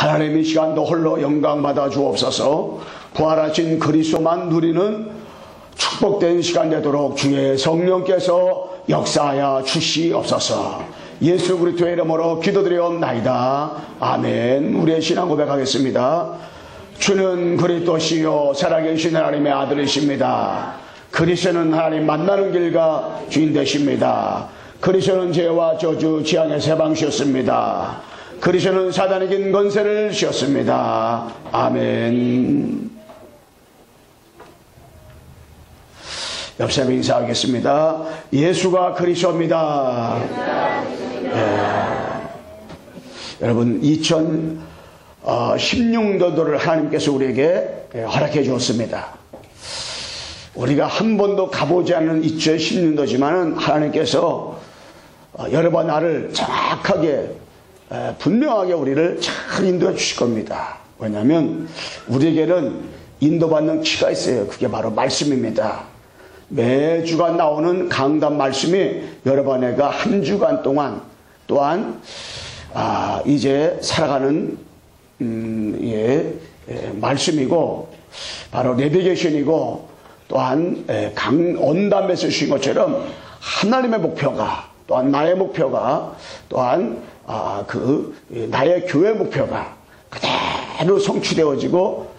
하나님 이 시간도 홀로 영광 받아 주옵소서. 부활하신 그리스도만 누리는 축복된 시간 되도록 주의 성령께서 역사하여 주시옵소서. 예수 그리스도의 이름으로 기도드리옵나이다. 아멘. 우리의 신앙 고백하겠습니다. 주는 그리스도시요 살아계신 하나님의 아들이십니다. 그리스도는 하나님 만나는 길과 주인 되십니다. 그리스도는 죄와 저주 지향의 세방시였습니다. 그리스도는 사단의 긴 권세를 씌웠습니다. 아멘. 옆사람 인사하겠습니다. 예수가 그리스도입니다. 여러분 2016년도를 하나님께서 우리에게 허락해 주었습니다. 우리가 한 번도 가보지 않은 2016년도지만은 하나님께서 여러분 나를 정확하게 분명하게 우리를 잘 인도해 주실 겁니다. 왜냐하면 우리에게는 인도받는 키가 있어요. 그게 바로 말씀입니다. 매주간 나오는 강단 말씀이 여러분에게 한 주간 동안 또한 이제 살아가는 말씀이고 바로 내비게이션이고 또한 언담에서 주신 것처럼 하나님의 목표가 또한 나의 목표가 또한 나의 교회 목표가 그대로 성취되어지고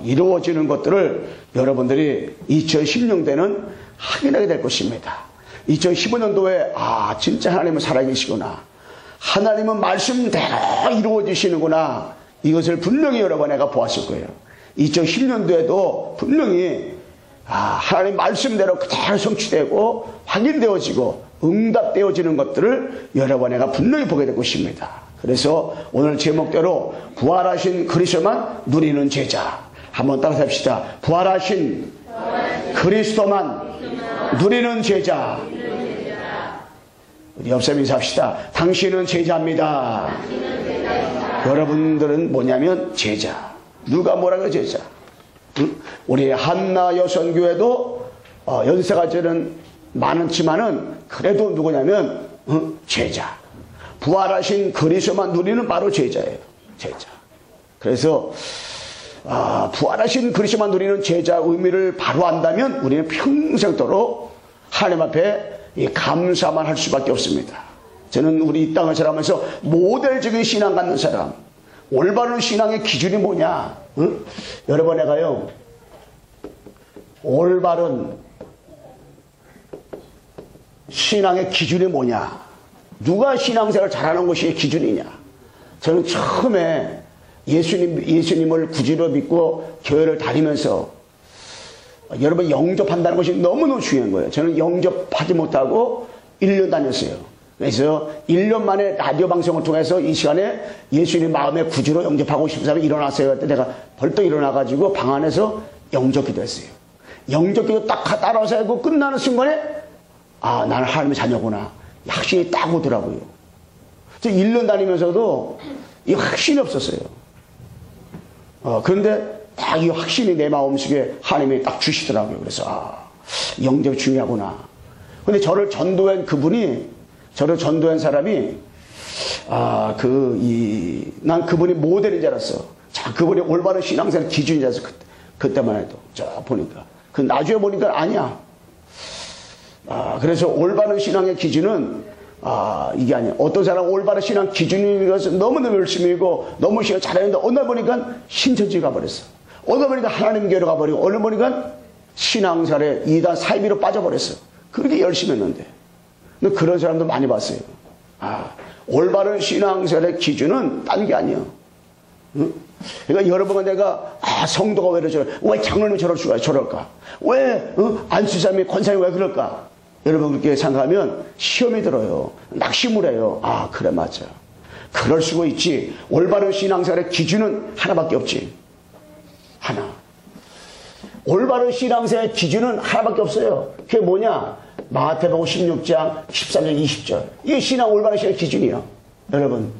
이루어지는 것들을 여러분들이 2016년도에는 확인하게 될 것입니다. 2015년도에 진짜 하나님은 살아계시구나, 하나님은 말씀대로 이루어지시는구나, 이것을 분명히 여러분 내가 보았을 거예요. 2010년도에도 분명히 하나님 말씀대로 그대로 성취되고 확인되어지고 응답되어지는 것들을 여러분 내가 분명히 보게 될 것입니다. 그래서 오늘 제목대로 부활하신 그리스도만 누리는 제자, 한번 따라서 합시다. 부활하신 그리스도만 누리는 제자. 우리 옆사람 인사합시다. 당신은 제자입니다. 여러분들은 뭐냐면 제자. 누가 뭐라고 제자? 우리 한나 여선교회도 연세가 저는 많지만은 그래도 누구냐면 제자. 부활하신 그리스도만 누리는 바로 제자예요. 제자. 그래서 부활하신 그리스도만 누리는 제자 의미를 바로 안다면 우리는 평생도록 하나님 앞에 감사만 할 수밖에 없습니다. 저는 우리 이 땅을 살아가면서 모델적인 신앙 갖는 사람, 올바른 신앙의 기준이 뭐냐? 여러분 내가요, 올바른 신앙의 기준이 뭐냐? 누가 신앙생활을 잘하는 것이 기준이냐? 저는 처음에 예수님을 구주로 믿고 교회를 다니면서 여러분 영접한다는 것이 너무너무 중요한 거예요. 저는 영접하지 못하고 1년 다녔어요. 그래서 1년 만에 라디오 방송을 통해서 이 시간에 예수님 마음에 구주로 영접하고 싶은 사람이 일어났어요. 그때 내가 벌떡 일어나가지고 방 안에서 영접기도 했어요. 영접기도 딱 따라서 하고 끝나는 순간에 나는 하나님의 자녀구나, 확신이 딱 오더라고요. 1년 다니면서도 이 확신이 없었어요. 그런데 딱 이 확신이 내 마음속에 하나님이 딱 주시더라고요. 그래서 영접이 중요하구나. 근데 저를 전도한 그분이, 저를 전도한 사람이 난 그분이 모델인 줄 알았어. 자, 그분이 올바른 신앙생활 기준인 줄 알았어. 그때만 해도. 자, 보니까. 나중에 보니까 아니야. 그래서 올바른 신앙의 기준은 이게 아니야. 어떤 사람은 올바른 신앙 기준이 것은 너무너무 열심히고 너무 신앙 잘했는데 어느 날 보니까 신천지 가버렸어. 어느 날 보니까 하나님 교회로 가버리고 어느 날 보니까 신앙생활에 이단 사이비로 빠져버렸어. 그렇게 열심히 했는데. 근데 그런 사람도 많이 봤어요. 올바른 신앙생활의 기준은 딴 게 아니야. 그러니까 여러분과 내가 성도가 왜 이러죠? 왜 장로님이 저럴까? 왜 안수사님이 권사님이 왜 그럴까? 여러분 그렇게 생각하면 시험이 들어요. 낙심을 해요. 그래 맞아. 그럴 수가 있지. 올바른 신앙생활의 기준은 하나밖에 없지. 하나. 올바른 신앙생활의 기준은 하나밖에 없어요. 그게 뭐냐? 마태복음 16장 13절 20절. 이게 신앙 올바른 신앙의 기준이에요. 여러분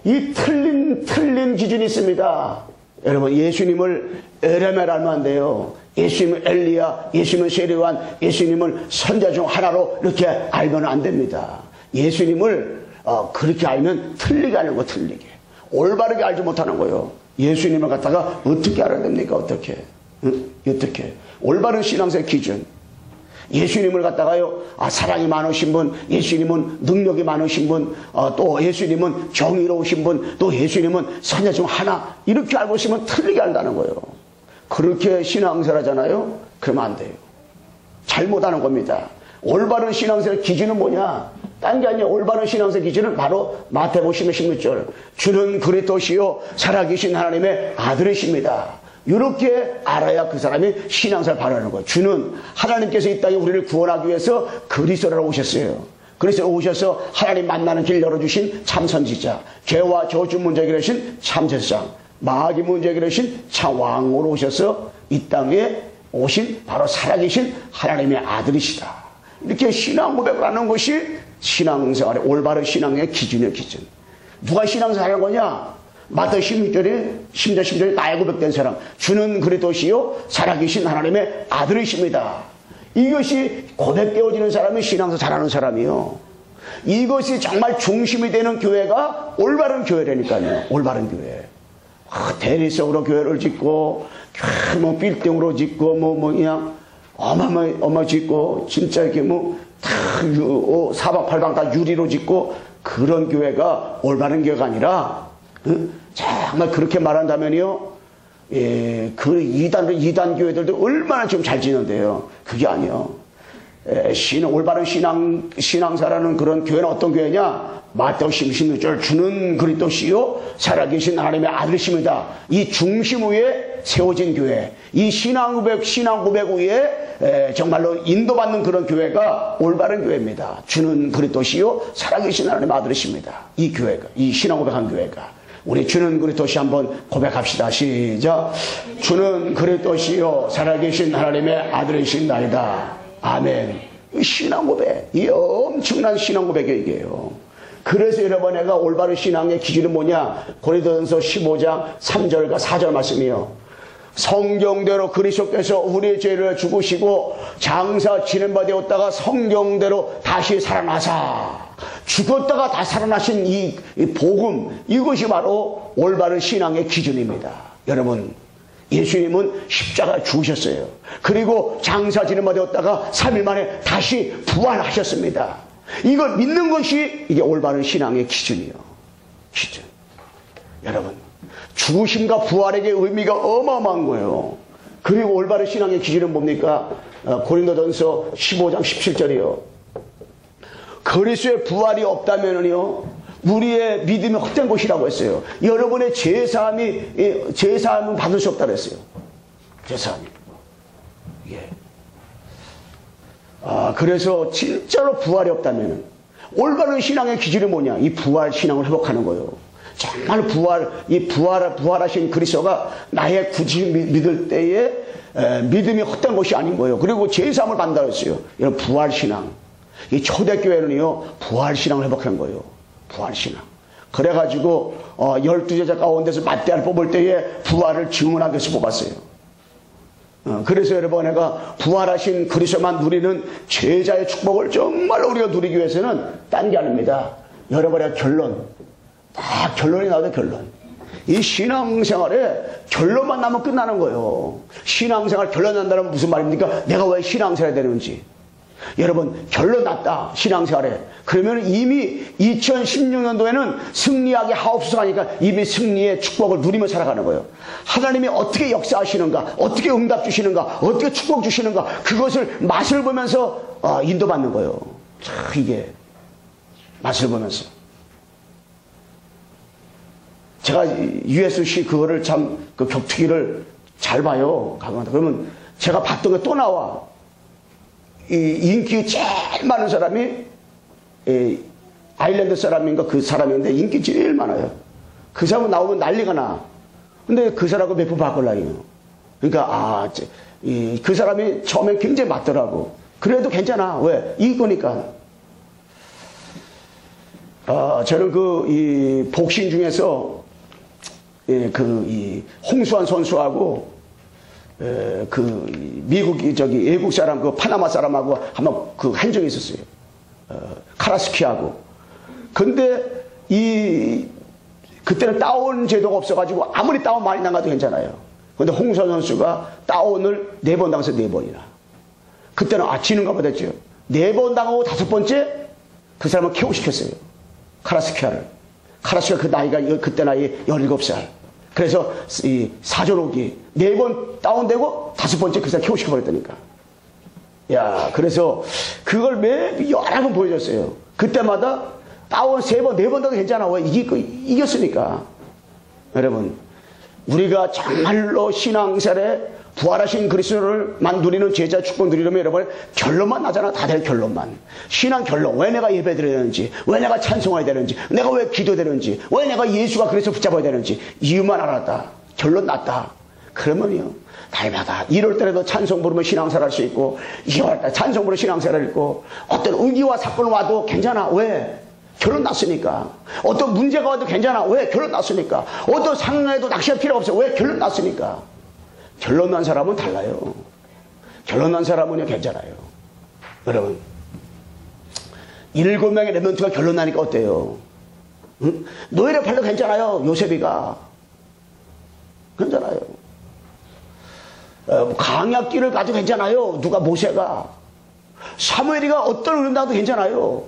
이 틀린 기준이 있습니다. 여러분 예수님을 에레멜 알면 안 돼요. 예수님은 엘리야, 예수님은 세례요한, 예수님을 선자 중 하나로 이렇게 알면 안 됩니다. 예수님을 그렇게 알면 틀리게 하는 거, 틀리게. 올바르게 알지 못하는 거예요. 예수님을 갖다가 어떻게 알아야 됩니까? 어떻게? 응? 어떻게? 올바른 신앙생활 기준. 예수님을 갖다가요, 사랑이 많으신 분, 예수님은 능력이 많으신 분, 또 예수님은 정의로우신 분, 또 예수님은 선자 중 하나, 이렇게 알고 있으면 틀리게 안다는 거예요. 그렇게 신앙생활 하잖아요? 그러면 안 돼요. 잘못하는 겁니다. 올바른 신앙생활 기준은 뭐냐? 딴 게 아니라 올바른 신앙생활 기준은 바로 마태복음 16절. 주는 그리스도시요 살아계신 하나님의 아들이십니다. 이렇게 알아야 그 사람이 신앙생활 바라는 거예요. 주는 하나님께서 이 땅에 우리를 구원하기 위해서 그리스도로 오셨어요. 그래서 오셔서 하나님 만나는 길 열어주신 참선지자, 죄와 저주 문제 해결하신 참제사장, 마귀 문제 해결하신 참왕으로 오셔서 이 땅에 오신 바로 살아계신 하나님의 아들이시다. 이렇게 신앙 고백을 하는 것이 신앙생활의 올바른 신앙의 기준이에요. 기준. 누가 신앙생활 하는 거냐? 마태복음 16절에 나의 고백된 사람, 주는 그리스도시요 살아계신 하나님의 아들이십니다. 이것이 고백되어지는 사람이 신앙생활 잘하는 사람이요. 이것이 정말 중심이 되는 교회가 올바른 교회라니까요. 올바른 교회. 대리석으로 교회를 짓고, 뭐 빌딩으로 짓고, 그냥 어마어마 짓고, 진짜 이렇게 사방팔방 다 유리로 짓고, 그런 교회가 올바른 교회가 아니라, 정말 그렇게 말한다면요, 그 이단 교회들도 얼마나 좀 잘 지는데요. 그게 아니요. 올바른 신앙사라는 그런 교회는 어떤 교회냐? 마태복음 16절 주는 그리스도시요 살아계신 하나님의 아들이십니다. 이 중심 위에 세워진 교회, 이 신앙 고백 위에 정말로 인도받는 그런 교회가 올바른 교회입니다. 주는 그리스도시요 살아계신 하나님의 아들이십니다. 이 교회가, 이 신앙 고백한 교회가. 우리 주는 그리스도시 한번 고백합시다. 시작. 주는 그리스도시요 살아계신 하나님의 아들이신나이다. 아멘. 신앙 고백, 이 엄청난 신앙 고백의 얘기예요. 그래서 여러분, 내가 올바른 신앙의 기준은 뭐냐? 고린도전서 15장 3절과 4절 말씀이요. 성경대로 그리스도께서 우리의 죄를 죽으시고 장사 지낸 바 되었다가 성경대로 다시 살아나사 죽었다가 다 살아나신 이 복음, 이것이 바로 올바른 신앙의 기준입니다. 여러분, 예수님은 십자가 죽으셨어요. 그리고 장사 지낸 바 되었다가 3일 만에 다시 부활하셨습니다. 이걸 믿는 것이 이게 올바른 신앙의 기준이에요. 기준. 여러분, 죽으심과 부활에게 의미가 어마어마한 거예요. 그리고 올바른 신앙의 기준은 뭡니까? 고린도전서 15장 17절이요. 그리스도의 부활이 없다면요, 우리의 믿음이 헛된 것이라고 했어요. 여러분의 제사함은 받을 수 없다고 했어요. 제사함이. 예. 그래서 진짜로 부활이 없다면 올바른 신앙의 기준이 뭐냐? 이 부활 신앙을 회복하는 거예요. 정말 부활하신 그리스도가 나의 굳이 믿을 때에 믿음이 헛된 것이 아닌 거예요. 그리고 제사함을 받는다고 했어요. 이런 부활 신앙. 이 초대교회는요, 부활 신앙을 회복한 거예요. 부활 신앙. 그래가지고 12제자 가운데서 맏대를 뽑을 때에 부활을 증언하기 위해서 뽑았어요. 그래서 여러분, 내가 부활하신 그리스도만 누리는 제자의 축복을 정말 우리가 누리기 위해서는 딴 게 아닙니다. 여러분의 결론, 다 결론이 나오죠. 결론. 이 신앙생활에 결론만 나면 끝나는 거예요. 신앙생활 결론 난다는 무슨 말입니까? 내가 왜 신앙생활 해야 되는지. 여러분, 결론 났다 신앙생활에. 그러면 이미 2016년도에는 승리하게 하옵소서 하니까 이미 승리의 축복을 누리며 살아가는 거예요. 하나님이 어떻게 역사하시는가, 어떻게 응답 주시는가, 어떻게 축복 주시는가, 그것을 맛을 보면서 인도받는 거예요. 이게 맛을 보면서. 제가 USC 그거를 참 그 격투기를 잘 봐요. 그러면 제가 봤던 게 또 나와. 이 인기 제일 많은 사람이 아일랜드 사람인가 그 사람인데 인기 제일 많아요. 그 사람 나오면 난리가 나. 근데 그 사람하고 몇 번 바꿀라요. 그러니까 그 사람이 처음에 굉장히 맞더라고. 그래도 괜찮아. 왜? 이거니까. 저는 이 복싱 중에서 이 홍수환 선수하고 미국 외국 사람 파나마 사람하고 한번 한 적이 있었어요. 카라스키하고. 근데 그때는 다운 제도가 없어가지고 아무리 다운 많이 나가도 괜찮아요. 근데 홍서 선수가 다운을 4번 당해서 4번이나. 그때는 지는가 보다 했죠. 4번 당하고 5번째 그 사람을 KO 시켰어요. 카라스키아를. 카라스키아 그 나이가 그때 나이 17살. 그래서 이 사조록이 4번 다운되고 5번째 그 사람 KO 시켜버렸다니까. 야, 그래서 그걸 여러 번 보여줬어요. 그때마다 다운 3번, 4번 당도 괜찮아. 왜? 이겼으니까. 여러분, 우리가 정말로 신앙생활에 부활하신 그리스도를 누리는 제자 축복 누리려면 여러분 결론만 나잖아. 다들 결론만. 신앙 결론. 왜 내가 예배 드려야 되는지, 왜 내가 찬송해야 되는지, 내가 왜 기도되는지, 왜 내가 예수가 그래서 붙잡아야 되는지 이유만 알았다. 결론 났다. 그러면요, 날마다 1월 달에도 찬송 부르면 신앙생활 할 수 있고, 2월 달 찬송 부르면 신앙생활 있고, 어떤 의기와 사건 와도 괜찮아. 왜? 결론 났으니까. 어떤 문제가 와도 괜찮아. 왜? 결론 났으니까. 어떤 상황에도 낚시할 필요 없어. 왜? 결론 났으니까. 결론 난 사람은 달라요. 결론 난 사람은요, 괜찮아요. 여러분, 7명의 렘넌트가 결론 나니까 어때요? 응? 노예를 팔도 괜찮아요. 요셉이가. 괜찮아요. 강약기를 가도 괜찮아요. 누가 모세가. 사무엘이가 어떤 흐름 나도 괜찮아요.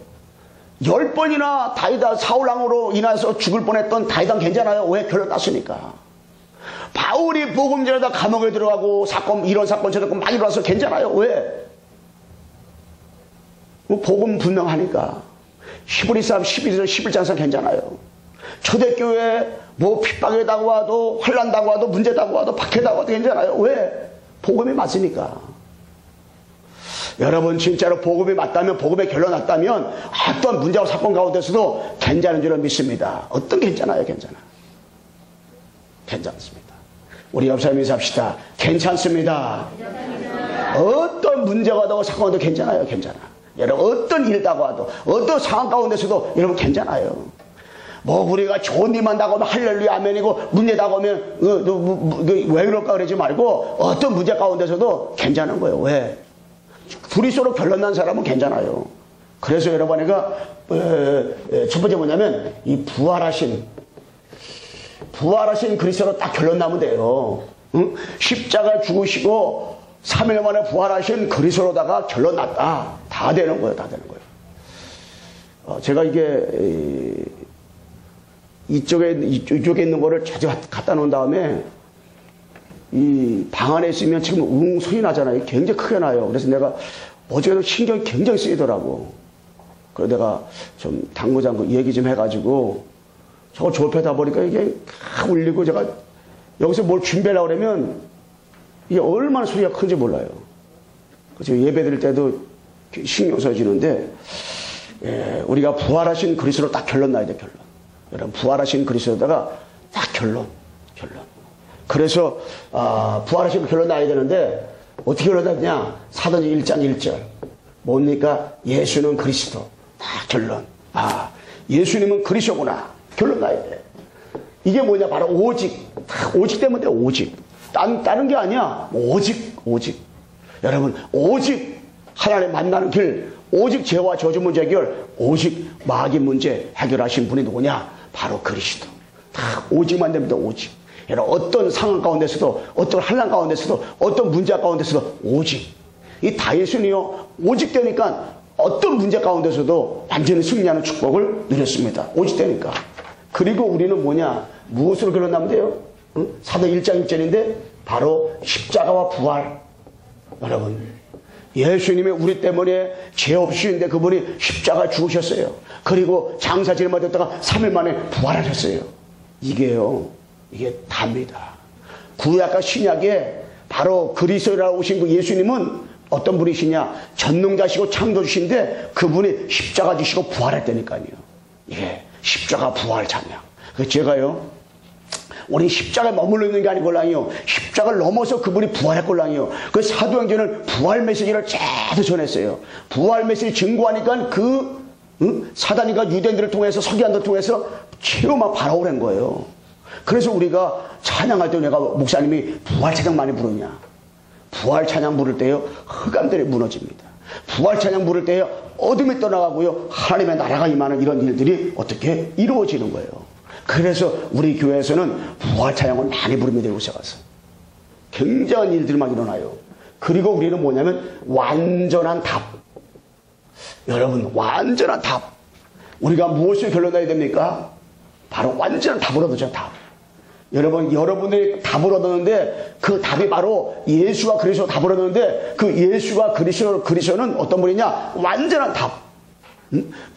10번이나 다윗아 사울왕으로 인해서 죽을 뻔했던 다윗은 괜찮아요. 왜? 결론 났으니까. 바울이 복음 전하다 감옥에 들어가고 이런 사건 저런 건 많이 일어나서 괜찮아요. 왜? 복음 분명하니까. 히브리서 11장 괜찮아요. 초대교회 핍박에 당와도 환난 당와도 문제 당와도 박해 당와도 괜찮아요. 왜? 복음이 맞으니까. 여러분 진짜로 복음이 맞다면, 복음의 결론 났다면 어떤 문제와 사건 가운데서도 괜찮은 줄을 믿습니다. 어떤 괜찮아요? 괜찮아. 괜찮습니다. 우리 옆사람 인사합시다. 괜찮습니다. 어떤 문제가 와도 사건 와도 괜찮아요. 괜찮아. 여러분 어떤 일 다가와도 어떤 상황 가운데서도 여러분 괜찮아요. 우리가 좋은 일만 다가오면 할렐루야 아멘이고, 문제 다가오면 왜 그럴까 그러지 말고 어떤 문제 가운데서도 괜찮은 거예요. 왜? 둘이 서로 결론 난 사람은 괜찮아요. 그래서 여러분이가 첫 번째 뭐냐면 이 부활하신 그리스도로 딱 결론 나면 돼요. 응? 십자가 죽으시고 3일 만에 부활하신 그리스도로다가 결론 났다. 다 되는 거예요. 다 되는 거예요. 제가 이게 이쪽에 있는 거를 자주 갖다 놓은 다음에 이 방 안에 있으면 지금 소리 나잖아요. 굉장히 크게 나요. 그래서 내가 어제도 신경이 굉장히 쓰이더라고. 그래서 내가 좀 당구장 얘기 좀 해가지고 저거 좁혀다 보니까 이게 울리고, 제가 여기서 뭘 준비하려고 그러면 이게 얼마나 소리가 큰지 몰라요. 그래서 예배 드릴 때도 신경 써지는데, 우리가 부활하신 그리스도로 딱 결론 나야 돼. 결론. 여러분 부활하신 그리스도다가 딱 결론. 그래서 부활하신 결론 나야 되는데 어떻게 결론 나냐? 사도행전 1장 1절 뭡니까? 예수는 그리스도. 딱 결론. 예수님은 그리스도구나. 결론 나야 돼. 이게 뭐냐? 바로 오직. 오직 때문에 오직. 다른 게 아니야. 오직. 여러분 오직 하나님 만나는 길, 오직 죄와 저주 문제 해결, 오직 마귀 문제 해결하신 분이 누구냐? 바로 그리스도. 다 오직만 됩니다. 오직. 여러분 어떤 상황 가운데서도, 어떤 환난 가운데서도, 어떤 문제 가운데서도 오직. 이 다윗은요 오직 되니까 어떤 문제 가운데서도 완전히 승리하는 축복을 누렸습니다. 오직 되니까. 그리고 우리는 뭐냐? 무엇으로 결론나면 돼요? 응? 사도 1장 1절인데 바로 십자가와 부활. 여러분 예수님이 우리 때문에 죄 없으신데 그분이 십자가 죽으셨어요. 그리고 장사 짊어졌다가 3일 만에 부활하셨어요. 이게요, 이게 답니다. 구약과 신약에 바로 그리스도라고 오신 그 예수님은 어떤 분이시냐? 전능자시고 창조주신데 그분이 십자가 지시고 부활했다니까요. 이게 십자가 부활 찬양. 그래서 제가요, 우리 십자가에 머물러 있는 게 아니걸랑요, 십자가를 넘어서 그분이 부활했걸랑요. 그 사도행전은 부활 메시지를 계속 전했어요. 부활 메시지 증거하니까 사단이가 유대인들을 통해서, 서기관들을 통해서 체험만 바라오는 거예요. 그래서 우리가 찬양할 때 내가 목사님이 부활 찬양 많이 부르냐? 부활 찬양 부를 때요 흑암들이 무너집니다. 부활 찬양 부를 때요 어둠이 떠나가고요 하나님의 나라가 임하는 이런 일들이 어떻게 이루어지는 거예요. 그래서 우리 교회에서는 부활 찬양을 많이 부릅니다. 요새 가서. 굉장한 일들이 막 일어나요. 그리고 우리는 뭐냐면 완전한 답. 여러분, 완전한 답. 우리가 무엇을 결론내야 됩니까? 바로 완전한 답을 얻었죠. 답. 여러분, 여러분들이 답을 얻었는데 그 답이 바로 예수와 그리스도 답을 얻었는데 그 예수와 그리스도는 어떤 분이냐? 완전한 답.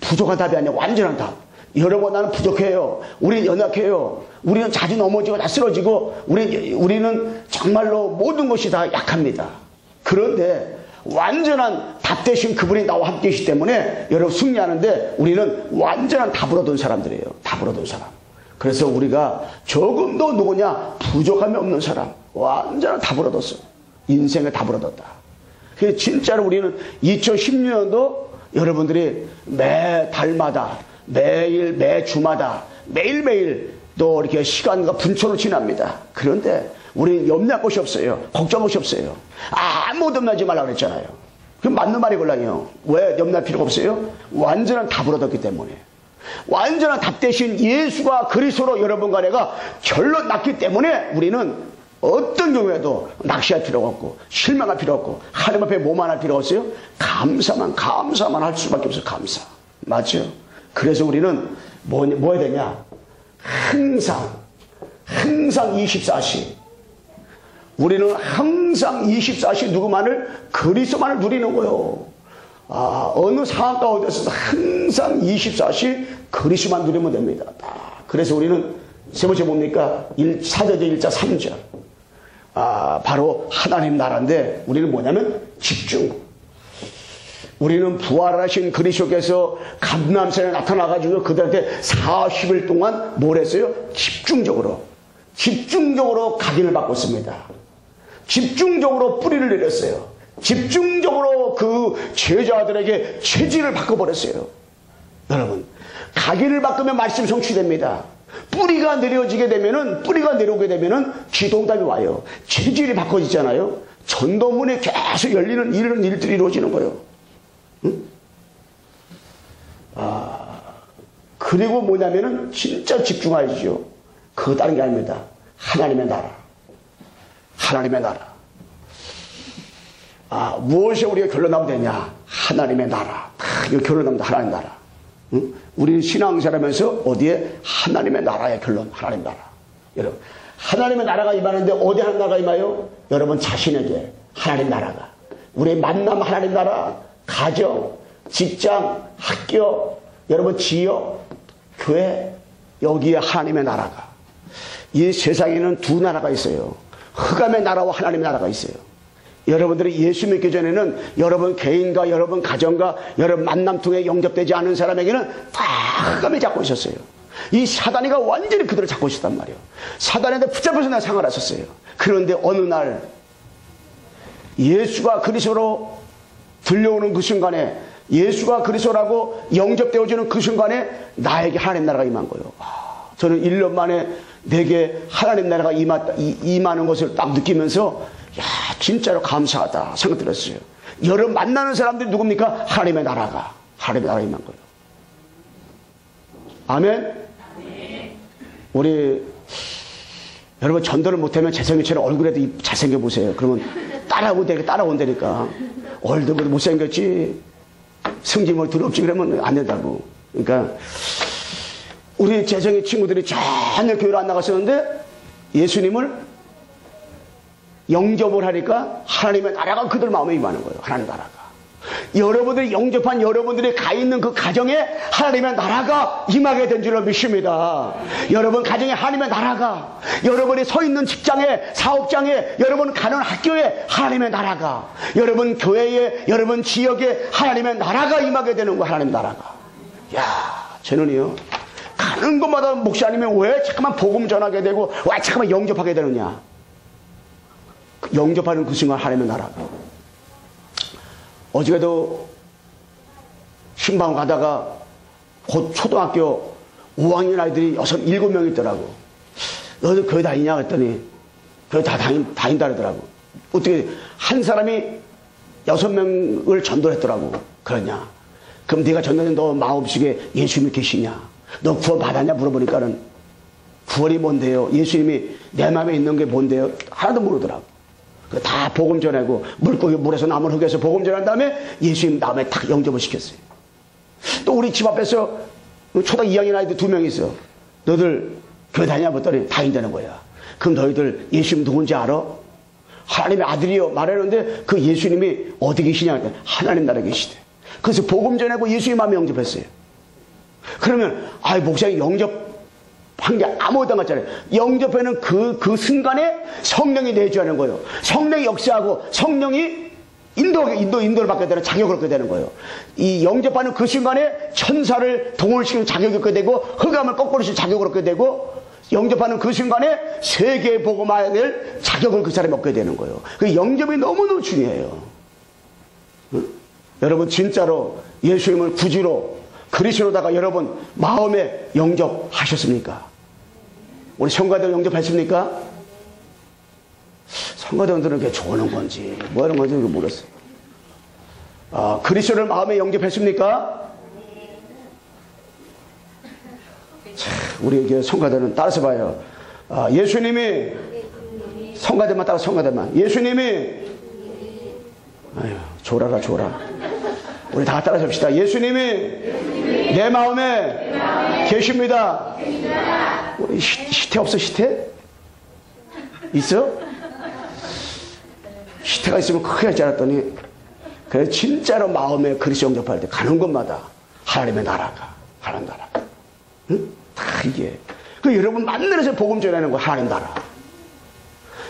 부족한 답이 아니라 완전한 답. 여러분, 나는 부족해요. 우리는 연약해요. 우리는 자주 넘어지고 다 쓰러지고 우리는 정말로 모든 것이 다 약합니다. 그런데 완전한 답 대신 그분이 나와 함께 계시기 때문에 여러분 승리하는데 우리는 완전한 답을 얻은 사람들이에요. 답을 얻은 사람. 그래서 우리가 조금도 누구냐? 부족함이 없는 사람. 완전한 답을 얻었어. 인생의 답을 얻었다. 그래서 진짜로 우리는 2016년도 여러분들이 매 달마다 매일 매주마다 매일매일 또 이렇게 시간과 분초로 지납니다. 그런데 우리는 염려할 것이 없어요. 걱정할 것이 없어요. 아무것도 염려하지 말라고 그랬잖아요. 그럼 맞는 말이 걸랑이요. 왜 염려할 필요가 없어요? 완전한 답을 얻었기 때문에. 완전한 답 대신 예수가 그리스도로 여러분과 내가 결론 났기 때문에 우리는 어떤 경우에도 낚시할 필요가 없고 실망할 필요 없고 하나님 앞에 뭐만 할 필요가 없어요? 감사만 할 수밖에 없어요. 감사. 맞죠? 그래서 우리는 뭐 해야 되냐? 항상 24시 우리는 항상 24시 누구만을? 그리스도만을 누리는 거예요. 어느 상황 가운데서 항상 24시 그리스도만 누리면 됩니다. 그래서 우리는 세 번째 뭡니까? 4절제 1자 3절. 바로 하나님 나라인데 우리는 뭐냐면 집중. 우리는 부활하신 그리스도께서 감람산에 나타나가지고 그들한테 40일 동안 뭘 했어요? 집중적으로 각인을 바꿨습니다. 집중적으로 뿌리를 내렸어요. 집중적으로 그 제자들에게 체질을 바꿔버렸어요. 여러분, 각인을 바꾸면 말씀이 성취됩니다. 뿌리가 내려오게 되면은 기도응답이 와요. 체질이 바꿔지잖아요. 전도문에 계속 열리는 이런 일들이 이루어지는 거예요. 응? 그리고 뭐냐면은 진짜 집중하시죠. 그거 다른 게 아닙니다. 하나님의 나라. 무엇이 우리가 결론나면 되냐? 하나님의 나라. 이거 결론납니다. 하나님 나라. 응? 우리는 신앙생활하면서 어디에? 하나님의 나라의 결론. 하나님 나라. 여러분, 하나님의 나라가 임하는데 어디 하나님 나라가 임하요? 여러분 자신에게 하나님 나라가. 우리의 만남 하나님 나라, 가정, 직장, 학교, 여러분 지역, 교회, 여기에 하나님의 나라가. 이 세상에는 두 나라가 있어요. 흑암의 나라와 하나님의 나라가 있어요. 여러분들이 예수 믿기 전에는 여러분 개인과 여러분 가정과 여러분 만남 통해 영접되지 않은 사람에게는 다 흑암이 잡고 있었어요. 이 사단이가 완전히 그들을 잡고 있었단 말이에요. 사단한테 붙잡혀서 나 생활했었어요. 그런데 어느 날 예수가 그리스도로 들려오는 그 순간에, 예수가 그리스도라고 영접되어지는 그 순간에 나에게 하나님 나라가 임한 거예요. 저는 1년 만에 내게 하나님 나라가 임하는 것을 딱 느끼면서 진짜로 감사하다 생각 들었어요. 여러분 만나는 사람들이 누굽니까? 하나님의 나라가 임한 거예요. 아멘? 우리 여러분 전도를 못하면 재성이처럼 얼굴에도 잘생겨 보세요. 그러면 따라온다니까. 얼굴도 못생겼지, 성질이 더럽지 그러면 안 된다고. 그러니까 우리 재성이 친구들이 전혀 교회를 안 나갔었는데 예수님을 영접을 하니까 하나님의 나라가 그들 마음에 임하는 거예요. 하나님 나라가. 여러분들이 영접한 여러분들이 가 있는 그 가정에 하나님의 나라가 임하게 된 줄로 믿습니다. 여러분 가정에 하나님의 나라가, 여러분이 서 있는 직장에, 사업장에, 여러분 가는 학교에 하나님의 나라가, 여러분 교회에, 여러분 지역에 하나님의 나라가 임하게 되는 거예요. 하나님 나라가. 저는요 가는 곳마다 목사님이 왜 잠깐만 복음 전하게 되고 왜 잠깐만 영접하게 되느냐. 영접하는 그 순간 하나님의 나라가. 어제도 신방 가다가 곧 초등학교 5학년 아이들이 7명 있더라고. 너희들 교회 다니냐 그랬더니 교회 다 다닌다 그러더라고. 어떻게 한 사람이 6명을 전도했더라고. 그러냐. 그럼 네가 전도했는데 너 마음속에 예수님이 계시냐? 너 구원 받았냐? 물어보니까는 구원이 뭔데요? 예수님이 내 마음에 있는 게 뭔데요? 하나도 모르더라고. 다 복음 전하고 물고기 물에서 나물 흙에서 복음 전한 다음에 예수님 다음에 딱 영접을 시켰어요. 또 우리 집 앞에서 초등 2학년 아이들 2명 있어. 너들 교회 다니냐 봤더니 다닌다는 거야. 그럼 너희들 예수님 누군지 알아? 하나님의 아들이요 말하는데 그 예수님이 어디 계시냐? 하나님 나라에 계시대. 그래서 복음 전하고 예수님 마음에 영접했어요. 그러면 목사님 영접한 게 아무것도 안 같잖아요. 영접하는 그 순간에 성령이 내주하는 거예요. 성령이 역사하고 성령이 인도를 받게 되는 자격을 얻게 되는 거예요. 이 영접하는 그 순간에 천사를 동원시키는 자격을 얻게 되고 흑암을 거꾸로 시키는 자격을 얻게 되고 영접하는 그 순간에 세계에 복음해야 될 자격을 그 사람이 얻게 되는 거예요. 그 영접이 너무너무 중요해요. 응? 여러분 진짜로 예수님을 구주로 그리스도로다가 여러분 마음에 영접하셨습니까? 우리 성가대원 영접했습니까? 성가대원들은 그게 좋아하는 건지 뭐 하는 건지 모르겠어요. 그리스도를 마음에 영접했습니까? 자, 우리 성가대원은 따라서 봐요. 예수님이 성가대만 따라 성가대만 예수님이 아유 졸아라 졸아. 우리 다 따라서 합시다. 예수님이 내 마음에 계십니다. 우리 시태 없어 시태? 있어? 시태가 있으면 크게 하지 않았더니 그래 진짜로 마음에 그리스도 영접할 때 가는 곳마다 하나님의 나라가 하나님 나라. 응? 다 이게 여러분 만나서 복음 전하는 거 하나님 나라.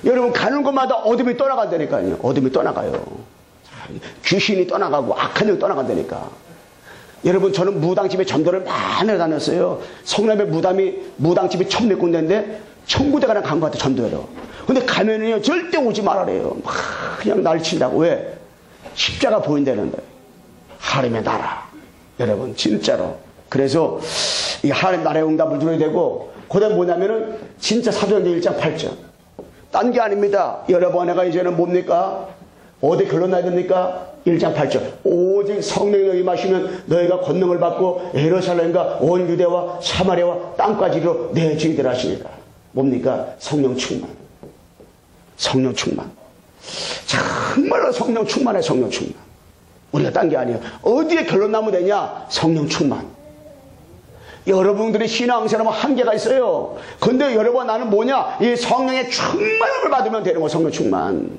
여러분 가는 곳마다 어둠이 떠나간다니까요. 어둠이 떠나가요. 귀신이 떠나가고 악한 영이 떠나간다니까. 여러분 저는 무당집에 전도를 많이 다녔어요. 성남에 무당집이 1,100 군데인데 1,000군데 가나 간 것 같아 전도회로. 근데 가면은요 절대 오지 말아래요. 막 그냥 날 친다고. 왜? 십자가 보인다는 거예요. 하나님의 나라. 여러분 진짜로. 그래서 이 하나님 나라의 응답을 누려야 되고 그다음 뭐냐면은 진짜 사도행전 1장 8절. 딴 게 아닙니다. 여러분 내가 이제는 뭡니까? 어디 결론 나야 됩니까? 1장 8절. 오직 성령이 임하시면 너희가 권능을 받고 예루살렘과 온 유대와 사마리아와 땅까지로 내 주인들 하시리라. 뭡니까? 성령 충만. 성령 충만. 정말로 성령 충만해. 성령 충만. 우리가 딴 게 아니에요. 어디에 결론 나면 되냐? 성령 충만. 여러분들의 신앙생활은 한계가 있어요. 근데 여러분 나는 뭐냐? 이 성령의 충만함을 받으면 되는 거예요. 성령 충만.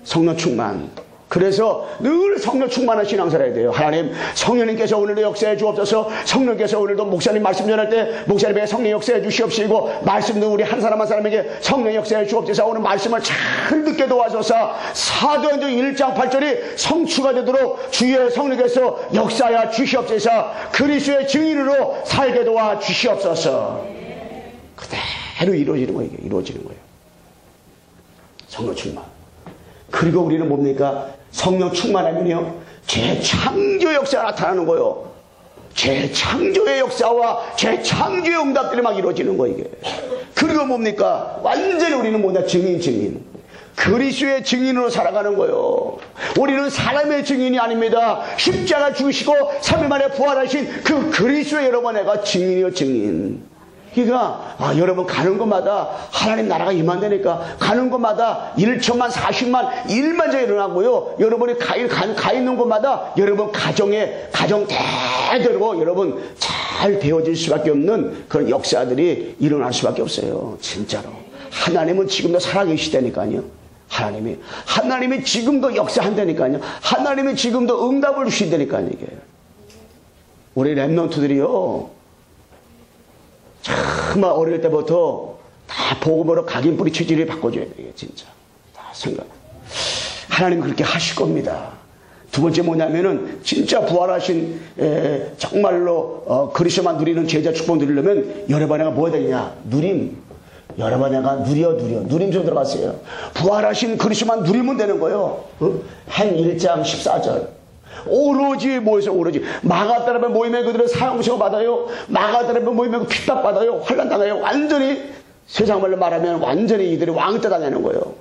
성령 충만. 그래서 늘 성령 충만한 신앙생활 해야 돼요. 하나님 성령님께서 오늘도 역사해 주옵소서. 성령께서 오늘도 목사님 말씀 전할 때 목사님에게 성령 역사해 주시옵시고 말씀도 우리 한 사람 한 사람에게 성령 역사해 주옵소서. 오늘 말씀을 잘 듣게 도와줘서 사도행전 1장 8절이 성취가 되도록 주의 성령께서 역사하여 주시옵소서. 그리스도의 증인으로 살게 도와 주시옵소서. 그대로 이루어지는 거예요. 이게 이루어지는 거예요. 성령 충만. 그리고 우리는 뭡니까? 성령 충만하면요 재창조 역사가 나타나는 거예요. 재창조의 역사와 재창조의 응답들이 막 이루어지는 거예요. 이게. 그리고 뭡니까? 완전히 우리는 뭐냐? 증인. 그리스도의 증인으로 살아가는 거예요. 우리는 사람의 증인이 아닙니다. 십자가 죽으시고 3일 만에 부활하신 그 그리스도의 여러분 애가 증인이요 증인. 그러니까 여러분 가는 곳마다 하나님 나라가 임한다니까. 가는 곳마다 1천만 40만 일만저 일어나고요. 여러분이 가 있는 곳마다 여러분 가정 대대로 여러분 잘 되어질 수밖에 없는 그런 역사들이 일어날 수밖에 없어요. 진짜로. 하나님은 지금도 살아계시다니까요. 하나님이 지금도 역사한다니까요. 하나님이 지금도 응답을 주신다니까요. 이게. 우리 렘넌트들이요. 정말 어릴 때부터 다 복음으로 각인 뿌리 체질을 바꿔줘야 돼요. 진짜. 다 생각. 하나님 그렇게 하실 겁니다. 두 번째 뭐냐면은 진짜 부활하신 정말로 그리스도만 누리는 제자 축복 누리려면 여러분 내가 뭐 해야 되냐? 누림. 여러분 내가 누림 좀 들어갔어요. 부활하신 그리스도만 누리면 되는 거예요. 한 1장 14절. 오로지 뭐에서 오로지 마가다라의 모임에 그들은 사형시험 받아요. 마가다라의 모임에 핍박 받아요. 환난 당해요. 완전히 세상 말로 말하면 완전히 이들이 왕따 당하는 거예요.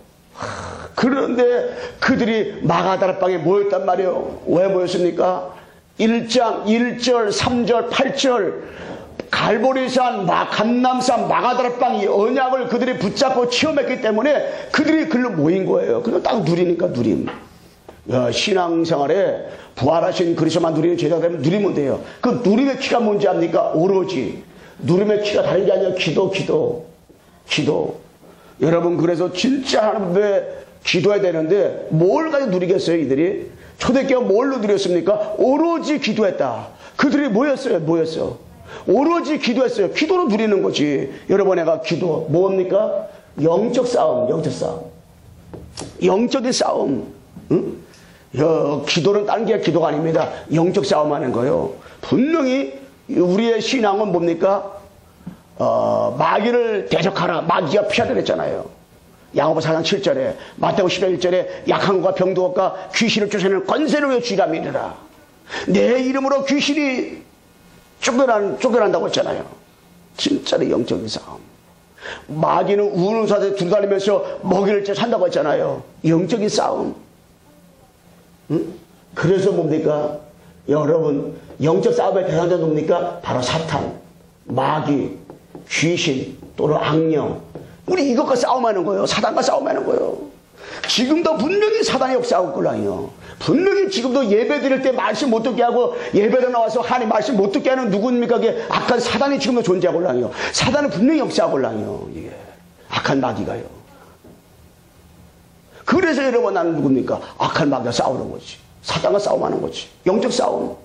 그런데 그들이 마가다라 방에 모였단 말이에요. 왜 모였습니까? 1장 1절 3절 8절 갈보리산, 감남산, 마가다락방 이 언약을 그들이 붙잡고 체험했기 때문에 그들이 글로 모인 거예요. 그냥 딱 누리니까 누림. 신앙생활에 부활하신 그리스도만 누리는 제자가 되면 누리면 돼요. 그 누림의 키가 뭔지 압니까? 오로지 누림의 키가 다른 게 아니라 기도. 여러분, 그래서 진짜 하나님 앞에 기도해야 되는데 뭘 가지고 누리겠어요? 이들이 초대교회 뭘로 누렸습니까? 오로지 기도했다. 그들이 뭐였어요? 오로지 기도했어요. 기도로 누리는 거지. 여러분, 내가 기도 뭡니까? 영적 싸움. 영적인 싸움. 응? 기도는 다른 게 기도가 아닙니다. 영적 싸움하는 거예요. 분명히 우리의 신앙은 뭡니까? 마귀를 대적하라. 마귀가 피하라 그랬잖아요. 야고보 4장 7절에, 마태복음 11절에 1절에 약한 것과 병든 것과 귀신을 쫓아내는 권세를 위해 주라 믿으라. 내 이름으로 귀신이 쫓겨난다고 했잖아요. 진짜로 영적인 싸움. 마귀는 우는 사자 두루다니면서 먹이를 산다고 했잖아요. 영적인 싸움. 응? 그래서 뭡니까? 여러분, 영적 싸움의 대상자 뭡니까? 바로 사탄, 마귀, 귀신, 또는 악령. 우리 이것과 싸움하는 거예요. 사단과 싸움하는 거예요. 지금도 분명히 사단이 역사하고 있거든요. 분명히 지금도 예배 드릴 때 말씀 못 듣게 하고 예배로 나와서 하나님 말씀 못 듣게 하는 누구입니까? 그게 악한 사단이 지금도 존재하고 있거든요. 사단은 분명히 역사하고 있거든요. 이게 악한 마귀가요. 그래서 여러분, 나는 누굽니까? 악한 마귀가 싸우는 거지. 사단과 싸움하는 거지. 영적 싸움.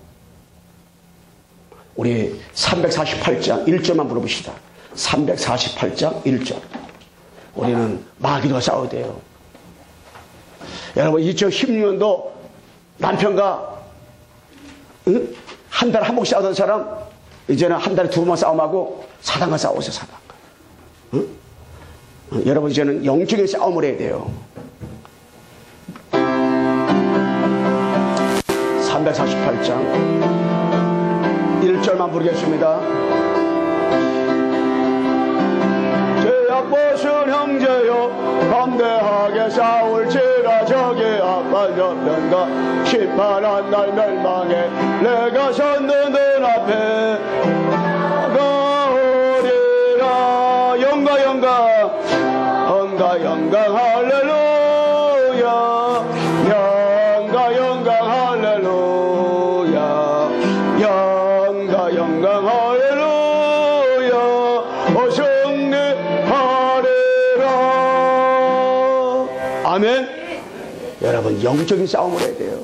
우리 348장 1절만 물어봅시다. 348장 1절. 우리는 마귀와 싸워야 돼요. 여러분, 2016년도 남편과 한 달에 한 번씩 싸우던 사람 이제는 한 달에 두 번만 싸움하고 사단과 싸우세요. 사단과. 여러분, 이제는 영적인 싸움을 해야 돼요. 348장 1절만 부르겠습니다. 죄악보신 형제여 담대하게 싸울지라 적이 앞가졌는가 심판한 날 멸망해 내가 섰는 눈앞에 나가오리라. 영광 할렐루야. 영광 할렐루야. 영광 할렐루야. 승리하리라. 아멘. 여러분, 영적인 싸움을 해야 돼요.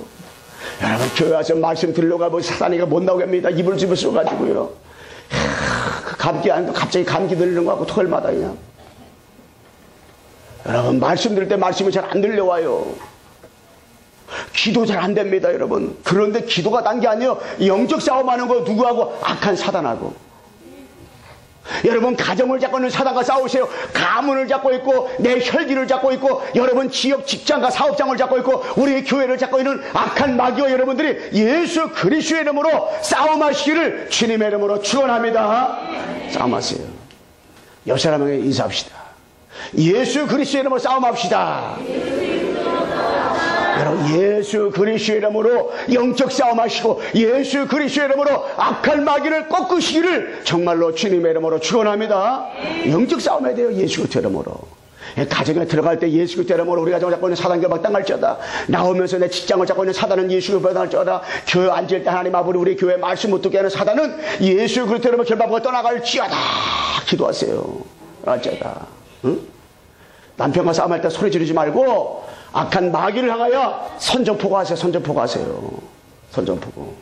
여러분, 교회 와서 말씀 들으려고 하면 사단이가 못 나오게 합니다. 입을 집어써가지고요. 갑자기 감기 들리는 거 같고 털마다 그냥. 여러분, 말씀 들을 때 말씀이 잘 안 들려와요. 기도 잘 안 됩니다, 여러분. 그런데 기도가 단 게 아니에요. 영적 싸움하는 거 누구하고? 악한 사단하고. 여러분, 가정을 잡고 있는 사단과 싸우세요. 가문을 잡고 있고 내 혈기를 잡고 있고 여러분 지역 직장과 사업장을 잡고 있고 우리 교회를 잡고 있는 악한 마귀와 여러분들이 예수 그리스도의 이름으로 싸움하시기를 주님의 이름으로 축원합니다. 싸움하세요. 옆 사람에게 인사합시다. 예수 그리스도의 이름으로 싸움합시다. 여러분, 예수 그리스도의 이름으로 영적 싸움하시고 예수 그리스도의 이름으로 악한 마귀를 꺾으시기를 정말로 주님의 이름으로 축원합니다. 영적 싸움해야 돼요. 예수 그리스도의 이름으로. 가정에 들어갈 때 예수 그리스도의 이름으로 우리 가정을 잡고 있는 사단과 막당할지어다. 나오면서 내 직장을 잡고 있는 사단은 예수 그리스도를 배당할지어다. 교회 앉을 때 하나님 아버지 우리 교회 말씀 못 듣게 하는 사단은 예수 그리스도의 이름으로 결박하고 떠나갈지어다. 기도하세요. 어쩌다. 응? 남편과 싸움할 때 소리 지르지 말고 악한 마귀를 향하여 선전포고 하세요. 선전포고 하세요. 선전포고.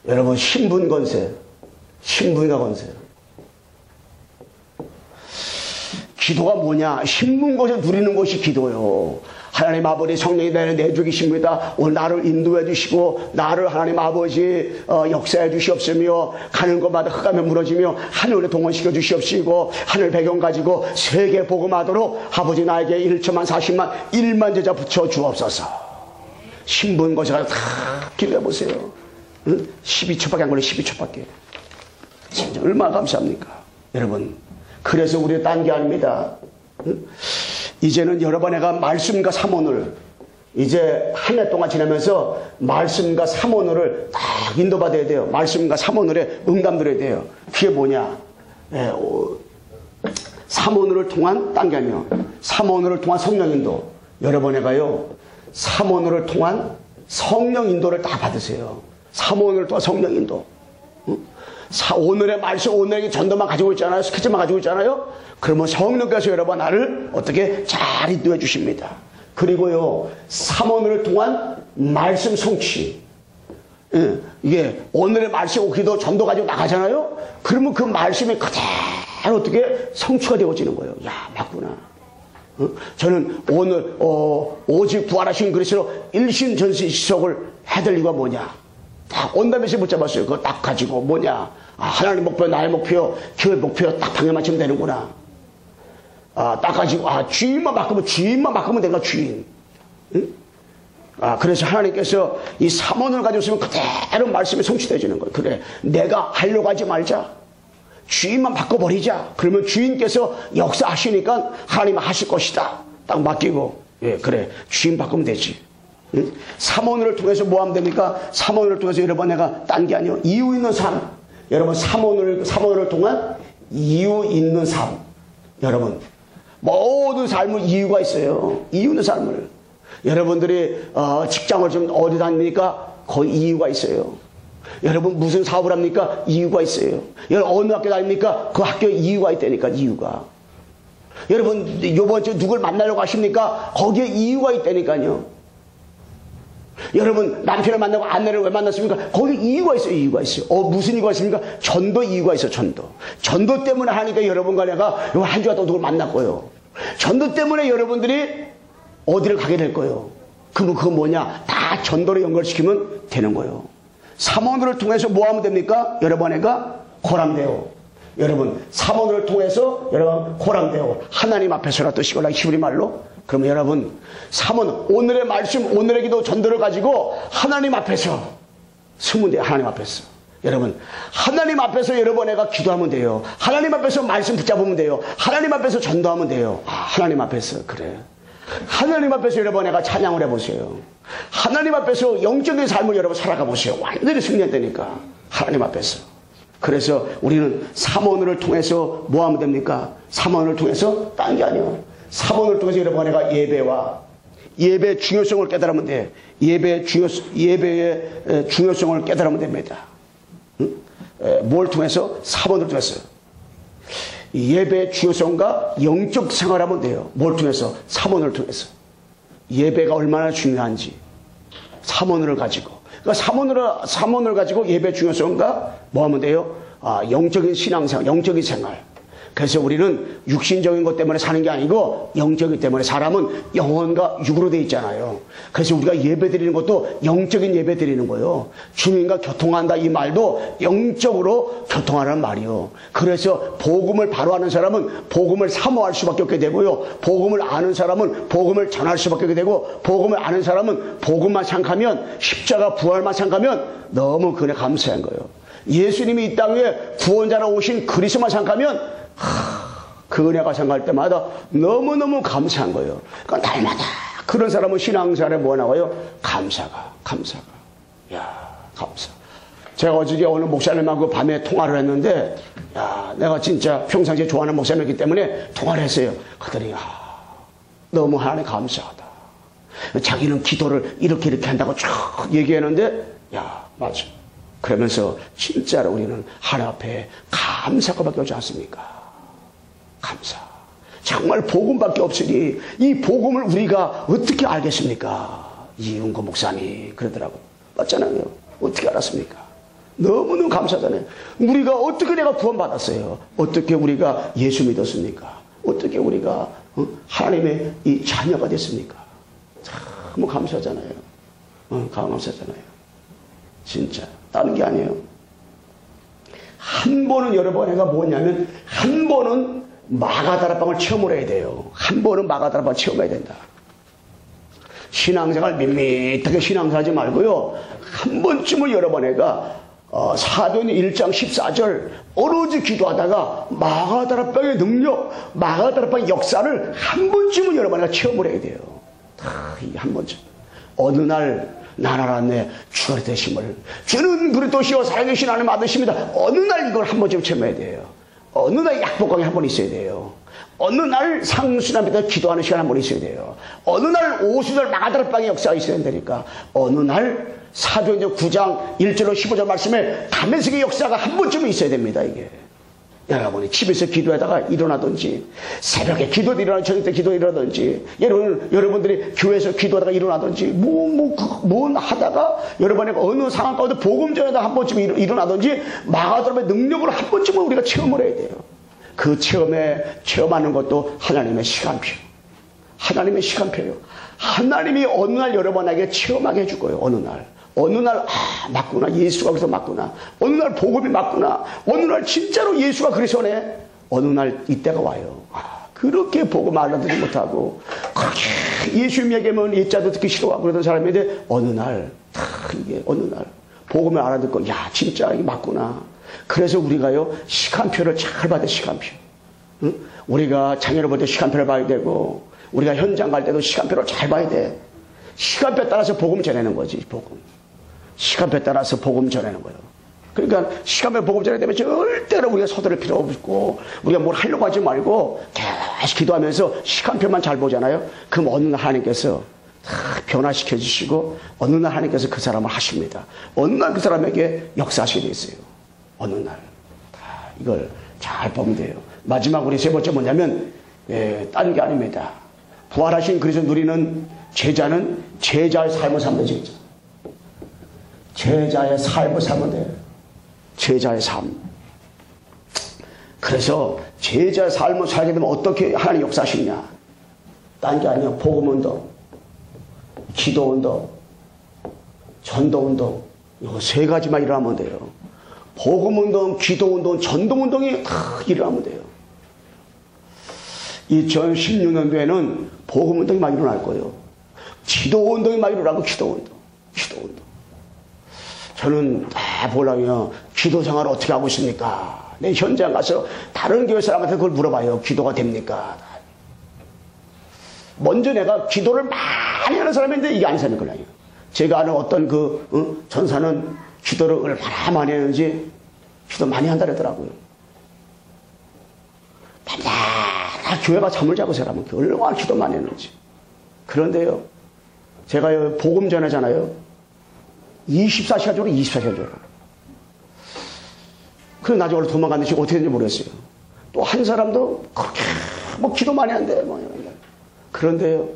여러분, 신분 건세. 신분과 건세. 기도가 뭐냐? 신분 건세 누리는 것이 기도요. 하나님 아버지 성령이 내 죽이십니다. 오늘 나를 인도해 주시고 나를 하나님 아버지 역사해 주시옵으며 가는 곳마다 흑암에 무너지며 하늘에 동원시켜 주시옵시고 하늘 배경 가지고 세계 복음하도록 아버지 나에게 1천만 40만 1만 제자 붙여 주옵소서. 신분 거세가 다 기도해 보세요. 응? 12초밖에 안 걸려. 12초밖에. 진짜 얼마나 감사합니까? 여러분, 그래서 우리 딴 게 아닙니다. 응? 이제는 여러분 내가 말씀과 사모를 이제 한 해 동안 지나면서 말씀과 삼원어를 딱 인도받아야 돼요. 말씀과 삼원어에 응답드려야 돼요. 그게 뭐냐? 삼원어를 통한 딴 게 아니에요. 삼원어를 통한 성령 인도. 여러분에가요, 삼원어를 통한 성령 인도를 다 받으세요. 삼원어를 통한 성령 인도. 오늘의 말씀, 오늘의 전도만 가지고 있잖아요. 스케치만 가지고 있잖아요. 그러면 성령께서 여러분 나를 어떻게 잘 인도해 주십니다. 그리고요, 삼원을 통한 말씀 성취. 이게 오늘의 말씀, 기도, 전도 가지고 나가잖아요. 그러면 그 말씀이 그대로 어떻게 성취가 되어지는 거예요. 야, 맞구나. 저는 오늘 오직 부활하신 그리스도 일신전시식을 해드릴 이유가 뭐냐. 딱 온다면서 붙잡았어요. 그거 딱 가지고 뭐냐. 하나님 목표, 나의 목표, 교회 목표 딱 방향 맞추면 되는구나. 딱 가지고, 주인만 바꾸면 되는 거야, 주인. 응? 그래서 하나님께서 이 삼원을 가지고 있으면 그대로 말씀이 성취되어지는 거예요. 그래, 내가 하려고 하지 말자. 주인만 바꿔버리자. 그러면 주인께서 역사하시니까 하나님 하실 것이다. 딱 맡기고, 그래, 주인 바꾸면 되지. 응? 삼원을 통해서 뭐 하면 됩니까? 삼원을 통해서 여러분 내가 딴 게 아니에요. 이유 있는 삶. 여러분, 삼원을 통한 이유 있는 삶. 여러분, 모든 삶은 이유가 있어요. 이유 있는 삶을. 여러분들이 직장을 좀 어디 다닙니까? 거의 이유가 있어요. 여러분 무슨 사업을 합니까? 이유가 있어요. 여러분 어느 학교 다닙니까? 그 학교에 이유가 있다니까. 이유가. 여러분 이번 주 누굴 만나려고 하십니까? 거기에 이유가 있다니까요. 여러분 남편을 만나고 아내를 왜 만났습니까? 거기 이유가 있어요. 이유가 있어요. 무슨 이유가 있습니까? 전도 이유가 있어요. 전도 때문에 하니까 여러분과 내가 한 주가 또 누굴 만났고요. 전도 때문에 여러분들이 어디를 가게 될 거예요. 그건 뭐냐? 다 전도로 연결시키면 되는 거예요. 삼원을 통해서 뭐 하면 됩니까? 여러분 애가 고람되어. 여러분 삼원을 통해서 여러분 고람되어 하나님 앞에서라 뜻이거나 히브리 말로. 그러면 여러분 삼원, 오늘의 말씀, 오늘의 기도, 전도를 가지고 하나님 앞에서 쓰면 돼요. 하나님 앞에서. 여러분 하나님 앞에서 여러분 애가 기도하면 돼요. 하나님 앞에서 말씀 붙잡으면 돼요. 하나님 앞에서 전도하면 돼요. 하나님 앞에서. 그래, 하나님 앞에서 여러분 애가 찬양을 해보세요. 하나님 앞에서 영적인 삶을 여러분 살아가 보세요. 완전히 승리했다니까. 하나님 앞에서. 그래서 우리는 삼원을 통해서 뭐 하면 됩니까? 삼원을 통해서 딴 게 아니에요. 삼원을 통해서 여러분 애가 예배의 중요성을 깨달으면 돼. 예배의 중요성을 깨달으면 됩니다. 뭘 통해서? 삼원을 통해서. 예배의 중요성과 영적 생활하면 돼요. 뭘 통해서? 삼원을 통해서. 예배가 얼마나 중요한지 삼원을 가지고. 그러니까 삼원을 가지고 예배 중요성과 뭐 하면 돼요? 영적인 신앙생활, 영적인 생활. 그래서 우리는 육신적인 것 때문에 사는 게 아니고 영적이기 때문에 사람은 영혼과 육으로 되어 있잖아요. 그래서 우리가 예배 드리는 것도 영적인 예배 드리는 거예요. 주님과 교통한다 이 말도 영적으로 교통하라는 말이요. 그래서 복음을 바로 아는 사람은 복음을 사모할 수밖에 없게 되고요. 복음을 아는 사람은 복음을 전할 수밖에 없게 되고, 복음을 아는 사람은 복음만 생각하면, 십자가 부활만 생각하면 너무 그네 감사한 거예요. 예수님이 이 땅에 구원자로 오신 그리스도만 생각하면 그 은혜가 생각할 때마다 너무너무 감사한 거예요. 그러니까 날마다 그런 사람은 신앙생활에 뭐 나와요? 감사가. 야, 감사. 제가 어저께 오늘 목사님하고 밤에 통화를 했는데, 야, 내가 진짜 평상시에 좋아하는 목사님이기 때문에 통화를 했어요. 그랬더니 너무 하나님 감사하다. 자기는 기도를 이렇게 한다고 쭉 얘기했는데, 야, 맞아. 그러면서 진짜로 우리는 하나님 앞에 감사가밖에 없지 않습니까? 감사. 정말 복음밖에 없으니 이 복음을 우리가 어떻게 알겠습니까? 이윤고 목사님 그러더라고요. 맞잖아요. 어떻게 알았습니까? 너무너무 감사하잖아요. 우리가 어떻게 내가 구원받았어요? 어떻게 우리가 예수 믿었습니까? 어떻게 우리가 하나님의 이 자녀가 됐습니까? 너무 감사하잖아요. 감사하잖아요. 진짜 다른 게 아니에요. 한 번은 여러분 애가 뭐냐면 한 번은 마가다락방을 체험을 해야 돼요. 한 번은 마가다락방을 체험해야 된다. 신앙생활 밋밋하게 신앙생활하지 말고요. 한 번쯤은 여러분 애가 사도행 1장 14절 오로지 기도하다가 마가다락방의 능력, 마가다락방의 역사를 한 번쯤은 여러분 애가 체험을 해야 돼요. 한 번쯤. 어느 날 나는 알았네. 주가 되심을. 주는 그리스도시요 살아계신 하나님 아드십니다. 어느 날 이걸 한 번쯤 체험해야 돼요. 어느 날 약복강이 한 번 있어야 돼요. 어느 날 상수남에다 기도하는 시간 한 번 있어야 돼요. 어느 날 오수절 마가다락방의 역사가 있어야 된다니까. 어느 날 사도행전 9장 1절로 15절 말씀에 다메섹의 역사가 한 번쯤은 있어야 됩니다. 이게 여러분이 집에서 기도하다가 일어나든지 새벽에 기도에 일어나 저녁 때 기도에 일어나든지 여러분들이 교회에서 기도하다가 일어나든지 뭐 하다가 여러분의 어느 상황 가운데 복음 전에다 한 번쯤 일어나든지 마가다락의 능력을 한 번쯤은 우리가 체험을 해야 돼요. 그 체험하는 것도 하나님의 시간표. 하나님의 시간표예요. 하나님이 어느 날 여러분에게 체험하게 해줄 거예요. 어느 날 맞구나. 예수가 그래서 맞구나. 어느 날 복음이 맞구나. 어느 날 진짜로 예수가 그래서네. 어느 날 이때가 와요. 그렇게 복음 알아듣지 못하고 그렇게 예수 얘기하면 예자도 듣기 싫어하고 그러던 사람인데 어느 날 복음을 알아듣고 야 진짜 이게 맞구나. 그래서 우리가요 시간표를 잘 봐야 돼. 시간표. 응? 우리가 자녀를 볼 때 시간표를 봐야 되고 우리가 현장 갈 때도 시간표를 잘 봐야 돼. 시간표에 따라서 복음 전하는 거지. 복음. 시간표에 따라서 복음 전하는 거예요. 그러니까 시간표에 복음 전하게 되면 절대로 우리가 서두를 필요 없고 우리가 뭘 하려고 하지 말고 계속 기도하면서 시간표만 잘 보잖아요. 그럼 어느 날 하나님께서 변화시켜 주시고 어느 날 하나님께서 그 사람을 하십니다. 어느 날 그 사람에게 역사하시게 돼 있어요. 어느 날. 이걸 잘 보면 돼요. 마지막 우리 세 번째 뭐냐면 딴 게 아닙니다. 부활하신 그리스도 누리는 제자는 제자의 삶을 살면 되죠. 제자의 삶을 살면 돼요. 제자의 삶. 그래서 제자의 삶을 살게 되면 어떻게 하나님 역사하시냐. 딴 게 아니에요. 복음운동, 기도운동, 전도운동. 이거 세 가지만 일어나면 돼요. 복음운동, 기도운동, 전도운동이 다 일어나면 돼요. 2016년도에는 복음운동이 막 일어날 거예요. 기도운동이 막 일어나고 기도운동. 저는 다 보려면 기도 생활을 어떻게 하고 있습니까? 내 현장 가서 다른 교회 사람한테 그걸 물어봐요. 기도가 됩니까? 먼저 내가 기도를 많이 하는 사람인데 이게 안 사는 거예요. 제가 아는 어떤 전사는 기도를 얼마나 많이 했는지 기도 많이 한다 그러더라고요. 다 교회가 잠을 자고 사람은 얼마나 기도 많이 했는지. 그런데요, 제가 복음 전하잖아요. 24시간 줘라, 24시간 줘라. 그래서 나중에 원래 도망갔는지 어떻게 됐는지 모르겠어요. 또 한 사람도 그렇게 기도 많이 한대. 그런데요,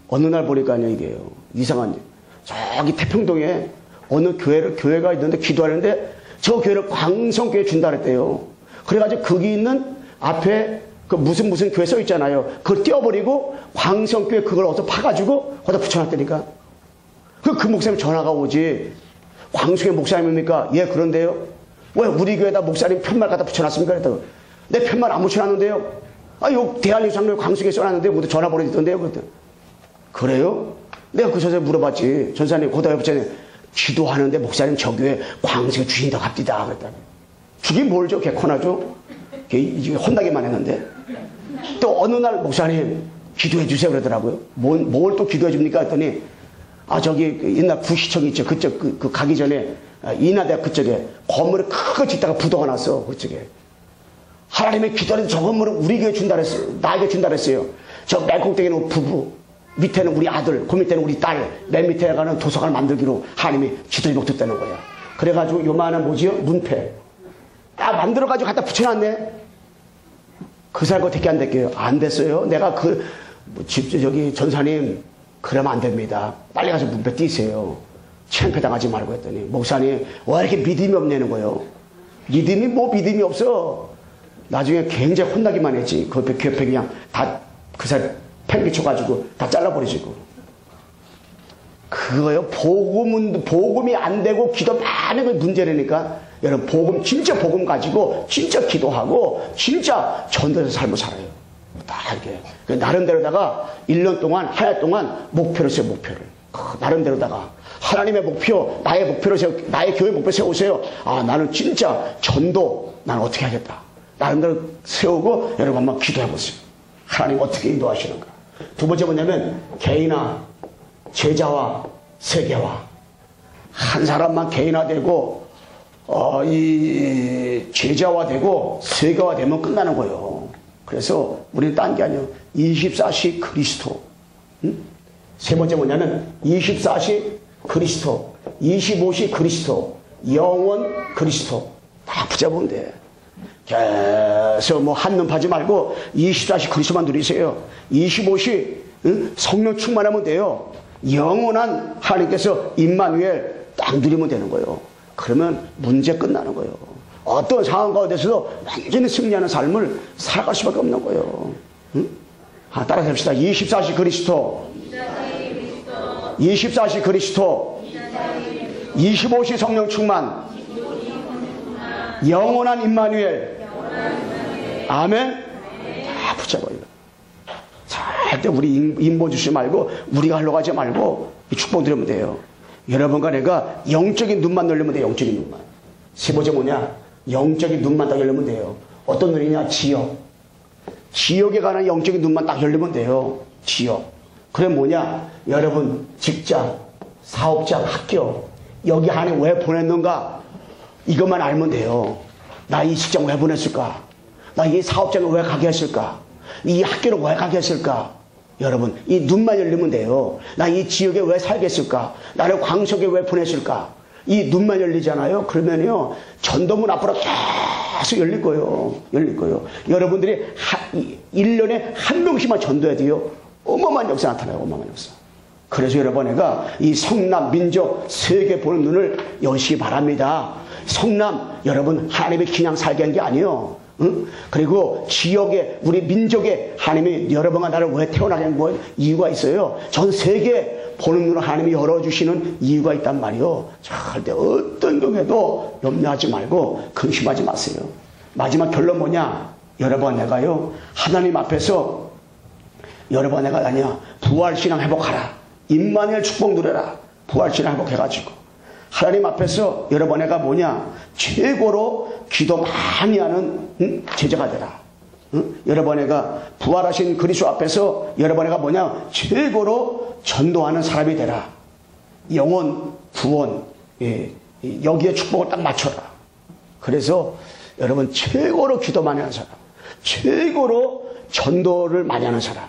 어느 날 보니까요, 이게요, 이상한, 저기 태평동에 어느 교회가 있는데 기도하는데 저 교회를 광성교회 준다 그랬대요. 그래가지고 거기 있는 앞에 그 무슨 교회 써 있잖아요. 그걸 떼어버리고 광성교회 그걸 어디서 파가지고 거기다 붙여놨다니까. 그 목사님 전화가 오지. 광성교회 목사님입니까? 예, 그런데요. 왜 우리 교회에다 목사님 편말 갖다 붙여놨습니까? 그랬더니 내 편말 안 붙여놨는데요. 요 대한민국장로회 광성교회 써놨는데 모두 전화 보내줬던데요. 그랬더니 그래요? 내가 그 전사님 물어봤지. 전사님 고등학교 부장님 기도하는데 목사님 저 교회 광성교회 주인다고 합디다. 그랬더니 주긴 뭘 줘? 개코나죠? 이게 혼나기만 했는데. 또 어느 날 목사님 기도해 주세요 그러더라고요. 뭘 또 기도해 줍니까? 했더니 저기 옛날 구시청 있죠. 그쪽 그 가기 전에 인하대학 그쪽에 건물을 크게 짓다가 부도가 났어. 그쪽에. 하나님의 기도하는 저 건물을 우리 교회 준다 그랬어요. 나에게 준다 그랬어요. 저 맨 꼭대기는 부부, 밑에는 우리 아들, 그 밑에는 우리 딸, 맨 밑에 가는 도서관을 만들기로 하나님이 기도 제목 듣다는 거야. 그래가지고 요만한 뭐지요? 문패. 만들어가지고 갖다 붙여놨네. 그 사람 어떻게 안 될게요? 안 됐어요. 내가 저기 전사님 그러면 안 됩니다. 빨리 가서 문패 띄세요. 창피당하지 말고 했더니 목사님 왜 이렇게 믿음이 없냐는 거예요. 믿음이 없어. 나중에 굉장히 혼나기만 했지. 그 옆에 그냥 다 그 사람 팽 비춰가지고 다 잘라버리시고. 그거요. 복음이 안 되고 기도 많은 건 문제라니까. 여러분 진짜 복음 가지고 진짜 기도하고 진짜 전도해서 삶을 살아요. 다 이렇게 나름대로다가 1년 동안 한 해 동안 목표를 세요. 목표를 나름대로다가 하나님의 목표, 나의 목표를 나의 교회 목표 세우세요. 나는 진짜 전도 나는 어떻게 하겠다. 나름대로 세우고 여러분 한번 기도해 보세요. 하나님 어떻게 인도하시는가. 두 번째 뭐냐면 개인화. 제자와 세계와. 한 사람만 개인화되고 이 제자화되고 세계화되면 끝나는 거예요. 그래서 우리는 딴 게 아니에요. 24시 그리스도. 세 번째 뭐냐면 24시 그리스도, 25시 그리스도, 영원 그리스도. 다 붙잡으면 돼. 계속 뭐 한눈 파지 말고 24시 그리스도만 누리세요. 25시 성령 충만하면 돼요. 영원한 하나님께서 임마누엘 딱 누리면 되는 거예요. 그러면 문제 끝나는 거예요. 어떤 상황 가운데서도 완전히 승리하는 삶을 살아갈 수밖에 없는 거예요. 따라서 합시다. 24시 그리스도, 24시 그리스도, 25시 성령 충만, 영원한 임마누엘. 아멘. 다 붙잡아요. 절대 우리 인보 주지 말고 우리가 하려고 하지 말고 축복 드리면 돼요. 여러분과 내가 영적인 눈만 열리면 돼요. 영적인 눈만. 세 번째 뭐냐? 영적인 눈만 딱 열리면 돼요. 어떤 눈이냐? 지역. 지역에 관한 영적인 눈만 딱 열리면 돼요. 지역. 그래 뭐냐? 여러분 직장, 사업장, 학교 여기 안에 왜 보냈는가? 이것만 알면 돼요. 나 이 직장 왜 보냈을까? 나 이 사업장을 왜 가게 했을까? 이 학교를 왜 가게 했을까? 여러분 이 눈만 열리면 돼요. 나 이 지역에 왜 살겠을까? 나를 광석에 왜 보냈을까? 이 눈만 열리잖아요. 그러면요 전도문 앞으로 계속 열릴 거예요. 열릴 거예요. 여러분들이 1년에 한 명씩만 전도해야 돼요. 어마어마한 역사 나타나요. 어마어마한 역사. 그래서 여러분 내가 이 성남 민족 세계 보는 눈을 여시기 바랍니다. 성남 여러분 하나님의 그냥 살게 한 게 아니에요. 응? 그리고 지역에 우리 민족에 하나님이 여러분과 나를 왜 태어나게 한 건 이유가 있어요. 전 세계 보는 눈을 하나님이 열어주시는 이유가 있단 말이에요. 절대 어떤 경우에도 염려하지 말고 근심하지 마세요. 마지막 결론 뭐냐? 여러분 내가요 하나님 앞에서 여러분 내가 아니야 부활신앙 회복하라. 임마누엘 축복 누려라. 부활신앙 회복해가지고 하나님 앞에서 여러분 내가 뭐냐 최고로 기도 많이 하는 제자가 되라. 여러분 내가 부활하신 그리스도 앞에서 여러분 내가 뭐냐 최고로 전도하는 사람이 되라. 영혼 구원 여기에 축복을 딱 맞춰라. 그래서 여러분 최고로 기도 많이 하는 사람, 최고로 전도를 많이 하는 사람.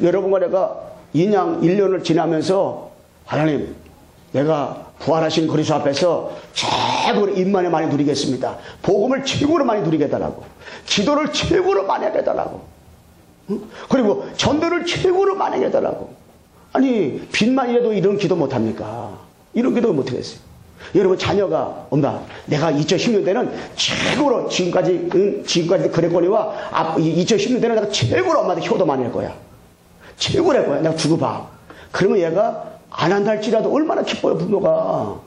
여러분과 내가 2년 1년을 지나면서 하나님 내가 부활하신 그리스도 앞에서 최고로 임만에 많이 누리겠습니다. 복음을 최고로 많이 누리게 해달라고. 기도를 최고로 많이 하게 해달라고. 그리고 전도를 최고로 많이 해달라고. 아니 빚만이라도 이런 기도 못합니까? 이런 기도 못하겠어요. 여러분 자녀가 엄마 내가 2010년대는 최고로 지금까지 그랬거니와 2010년대는 내가 최고로 엄마한테 효도 많이 할 거야. 최고로 할 거야. 내가 두고 봐. 그러면 얘가 안 한다 할지라도 얼마나 기뻐요 부모가.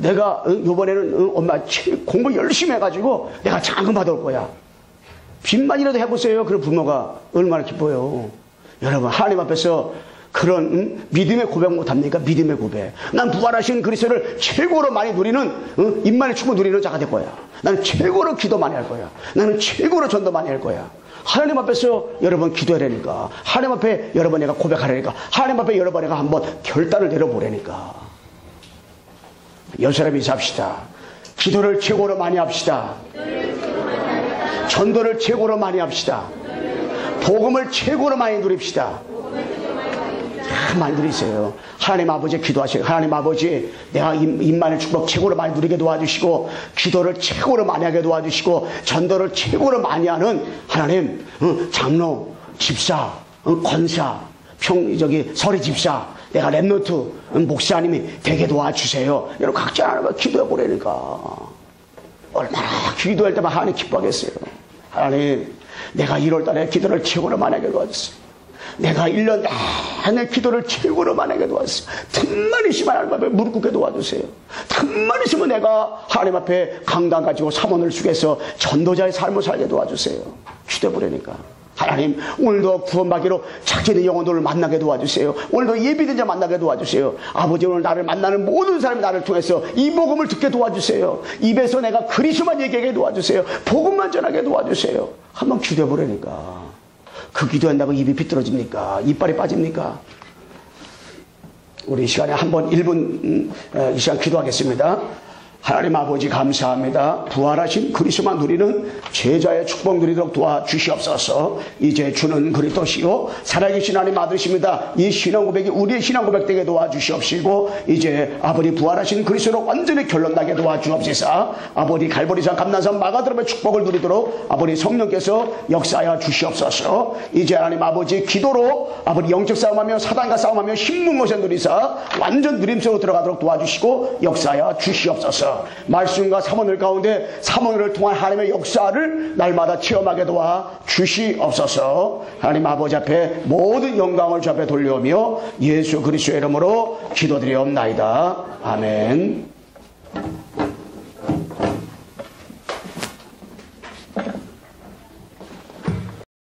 내가 이번에는 엄마 공부 열심히 해가지고 내가 장금 받아올 거야. 빚만이라도 해보세요. 그런 부모가 얼마나 기뻐요. 여러분 하나님 앞에서 그런 믿음의 고백 못합니까? 믿음의 고백. 난 부활하신 그리스도를 최고로 많이 누리는 임만의 축복 누리는 자가 될 거야. 나는 최고로 기도 많이 할 거야. 나는 최고로 전도 많이 할 거야. 하나님 앞에서 여러분 기도하라니까. 하나님 앞에 여러분 내가 고백하라니까. 하나님 앞에 여러분 내가 한번 결단을 내려보라니까. 여사람이 합시다. 기도를 최고로 많이 합시다. 전도를 최고로 많이 합시다. 복음을 최고로 많이 누립시다. 많이 누리세요. 하나님 아버지 기도하시고 하나님 아버지 내가 임만의 축복 최고로 많이 누리게 도와주시고 기도를 최고로 많이 하게 도와주시고 전도를 최고로 많이 하는 하나님 장로 집사 권사 서리 집사 내가 랩노트 목사님이 되게 도와주세요. 여러분 각자 하나님과 기도해 보라니까. 얼마나 기도할 때만 하나님 기뻐하겠어요. 하나님 내가 1월달에 기도를 최고로 많이 하게 도와주세요. 내가 1년 내내 기도를 최고로 만하게 도와주세요. 틈만 있으면 하나님 앞에 무릎 꿇게 도와주세요. 틈만 있으면 내가 하나님 앞에 강단 가지고 사모를 숙여서 전도자의 삶을 살게 도와주세요. 기도해보려니까. 하나님 오늘도 구원받기로 작정된 영혼들을 만나게 도와주세요. 오늘도 예비된 자 만나게 도와주세요. 아버지 오늘 나를 만나는 모든 사람이 나를 통해서 이 복음을 듣게 도와주세요. 입에서 내가 그리스도만 얘기하게 도와주세요. 복음만 전하게 도와주세요. 한번 기도해보려니까. 그 기도한다고 입이 비뚤어집니까? 이빨이 빠집니까? 우리 이 시간에 한번 1분 이 시간 기도하겠습니다. 하나님 아버지 감사합니다. 부활하신 그리스도만 누리는 제자의 축복 누리도록 도와주시옵소서. 이제 주는 그리스도시요 살아계신 하나님 아들이십니다. 이 신앙 고백이 우리의 신앙 고백 되게 도와주시옵시고 이제 아버지 부활하신 그리스도로 완전히 결론나게 도와주옵소서. 아버지 갈보리산 감난산 마가드롬의 축복을 누리도록 아버지 성령께서 역사하여 주시옵소서. 이제 하나님 아버지 기도로 아버지 영적 싸움하며 사단과 싸움하며 힘든 것에 누리사 완전 누림속으로 들어가도록 도와주시고 역사하여 주시옵소서. 말씀과 사모늘 가운데 사모늘을 통한 하나님의 역사를 날마다 체험하게 도와 주시옵소서. 하나님 아버지 앞에 모든 영광을 주 앞에 돌려오며 예수 그리스도의 이름으로 기도드리옵나이다. 아멘.